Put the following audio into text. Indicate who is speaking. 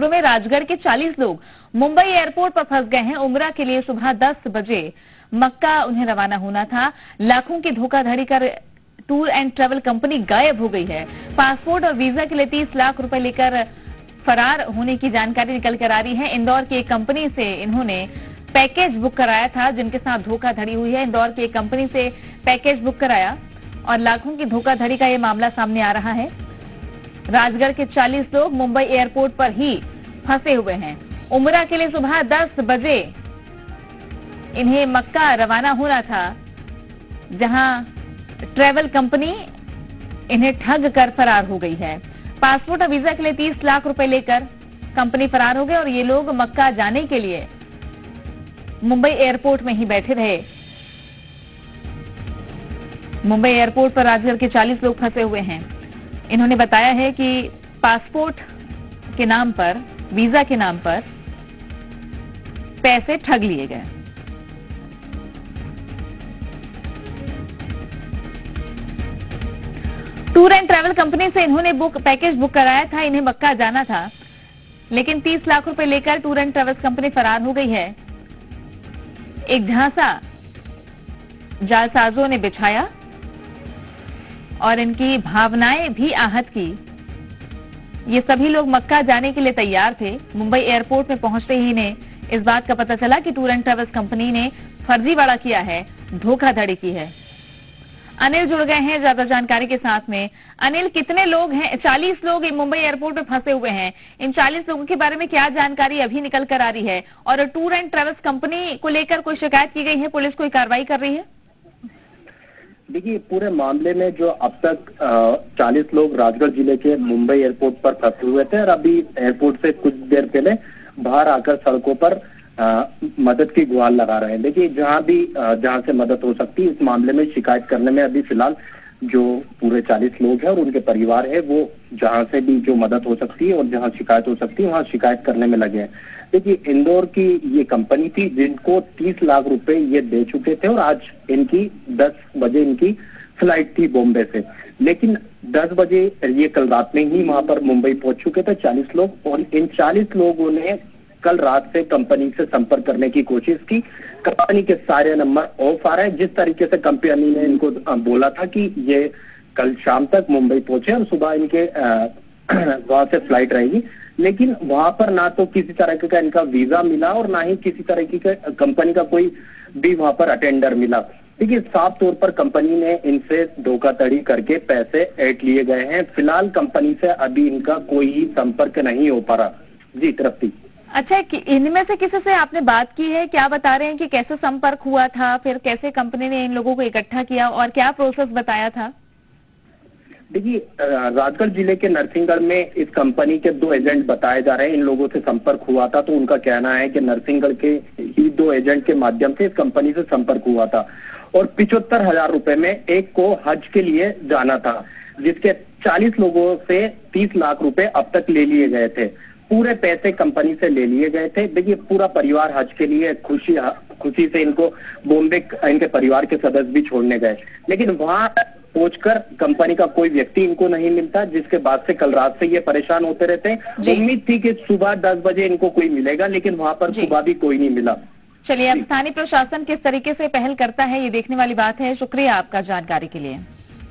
Speaker 1: खबरों में राजगढ़ के 40 लोग मुंबई एयरपोर्ट पर फंस गए हैं। उमरा के लिए सुबह 10 बजे मक्का उन्हें रवाना होना था। लाखों की धोखाधड़ी कर टूर एंड ट्रेवल कंपनी गायब हो गई है। पासपोर्ट और वीजा के लिए 30 लाख रुपए लेकर फरार होने की जानकारी निकल कर आ रही है। इंदौर की एक कंपनी से इन्होंने पैकेज बुक कराया था, जिनके साथ धोखाधड़ी हुई है। इंदौर की एक कंपनी से पैकेज बुक कराया और लाखों की धोखाधड़ी का यह मामला सामने आ रहा है। राजगढ़ के 40 लोग मुंबई एयरपोर्ट पर ही फंसे हुए हैं। उमरा के लिए सुबह 10 बजे इन्हें मक्का रवाना होना था, जहां ट्रैवल कंपनी इन्हें ठग कर फरार हो गई है। पासपोर्ट और वीजा के लिए 30 लाख रुपए लेकर कंपनी फरार हो गई और ये लोग मक्का जाने के लिए मुंबई एयरपोर्ट में ही बैठे रहे। मुंबई एयरपोर्ट पर राजगढ़ के 40 लोग फंसे हुए हैं। इन्होंने बताया है कि पासपोर्ट के नाम पर, वीजा के नाम पर पैसे ठग लिए गए। टूर एंड ट्रैवल कंपनी से इन्होंने पैकेज बुक कराया था, इन्हें मक्का जाना था, लेकिन 30 लाख रुपए लेकर टूर एंड ट्रैवल्स कंपनी फरार हो गई है। एक झांसा जालसाजों ने बिछाया और इनकी भावनाएं भी आहत की। ये सभी लोग मक्का जाने के लिए तैयार थे। मुंबई एयरपोर्ट में पहुंचते ही इन्हें इस बात का पता चला कि टूर एंड ट्रैवल्स कंपनी ने फर्जीवाड़ा किया है, धोखाधड़ी की है। अनिल जुड़ गए हैं ज्यादा जानकारी के साथ में। अनिल, कितने लोग हैं? 40 लोग मुंबई एयरपोर्ट में फंसे हुए हैं। इन 40 लोगों के बारे में क्या जानकारी अभी निकल कर आ रही है और टूर एंड ट्रैवल्स कंपनी को लेकर कोई शिकायत की गई है? पुलिस कोई कार्रवाई कर रही है?
Speaker 2: देखिए, पूरे मामले में जो अब तक 40 लोग राजगढ़ जिले के मुंबई एयरपोर्ट पर फंसे हुए थे और अभी एयरपोर्ट से कुछ देर पहले बाहर आकर सड़कों पर मदद की गुहार लगा रहे हैं। देखिए, जहां से मदद हो सकती है इस मामले में शिकायत करने में अभी फिलहाल जो पूरे 40 लोग हैं और उनके परिवार है, वो जहां से भी जो मदद हो सकती है और जहां शिकायत हो सकती है वहां शिकायत करने में लगे हैं। देखिए, इंदौर की ये कंपनी थी जिनको 30 लाख रुपए ये दे चुके थे और आज इनकी 10 बजे इनकी फ्लाइट थी बॉम्बे से, लेकिन 10 बजे ये कल रात में ही वहां पर मुंबई पहुंच चुके थे 40 लोग। और इन 40 लोगों ने कल रात से कंपनी से संपर्क करने की कोशिश की। कंपनी के सारे नंबर ऑफ आ रहे हैं। जिस तरीके से कंपनी ने इनको बोला था कि ये कल शाम तक मुंबई पहुंचे और सुबह इनके वहां से फ्लाइट रहेगी, लेकिन वहां पर ना तो किसी तरह का इनका वीजा मिला और ना ही किसी तरह की कंपनी का कोई भी वहां पर अटेंडर मिला। देखिए, साफ तौर पर कंपनी ने इनसे धोखाधड़ी करके पैसे ऐंठ लिए गए हैं। फिलहाल कंपनी से अभी इनका कोई ही संपर्क नहीं हो पा रहा। जी तृप्ति।
Speaker 1: अच्छा, इनमें से किसी से आपने बात की है? क्या बता रहे हैं कि कैसे संपर्क हुआ था, फिर कैसे कंपनी ने इन लोगों को इकट्ठा किया और क्या प्रोसेस बताया था?
Speaker 2: देखिए, राजगढ़ जिले के नरसिंहगढ़ में इस कंपनी के 2 एजेंट बताए जा रहे हैं। इन लोगों से संपर्क हुआ था तो उनका कहना है कि नरसिंहगढ़ के ही 2 एजेंट के माध्यम से इस कंपनी से संपर्क हुआ था और 75,000 रुपए में एक को हज के लिए जाना था, जिसके 40 लोगों से 30 लाख रुपए अब तक ले लिए गए थे। पूरे पैसे कंपनी से ले लिए गए थे। देखिए, पूरा परिवार हज के लिए खुशी से इनको बॉम्बे इनके परिवार के सदस्य भी छोड़ने गए, लेकिन वहां पहुंचकर कंपनी का कोई व्यक्ति इनको नहीं मिलता, जिसके बाद से कल रात से ये परेशान होते रहते हैं। उम्मीद थी कि सुबह 10 बजे इनको कोई मिलेगा, लेकिन वहां पर सुबह भी कोई नहीं मिला।
Speaker 1: चलिए, अब स्थानीय प्रशासन किस तरीके से पहल करता है ये देखने वाली बात है। शुक्रिया आपका जानकारी के लिए।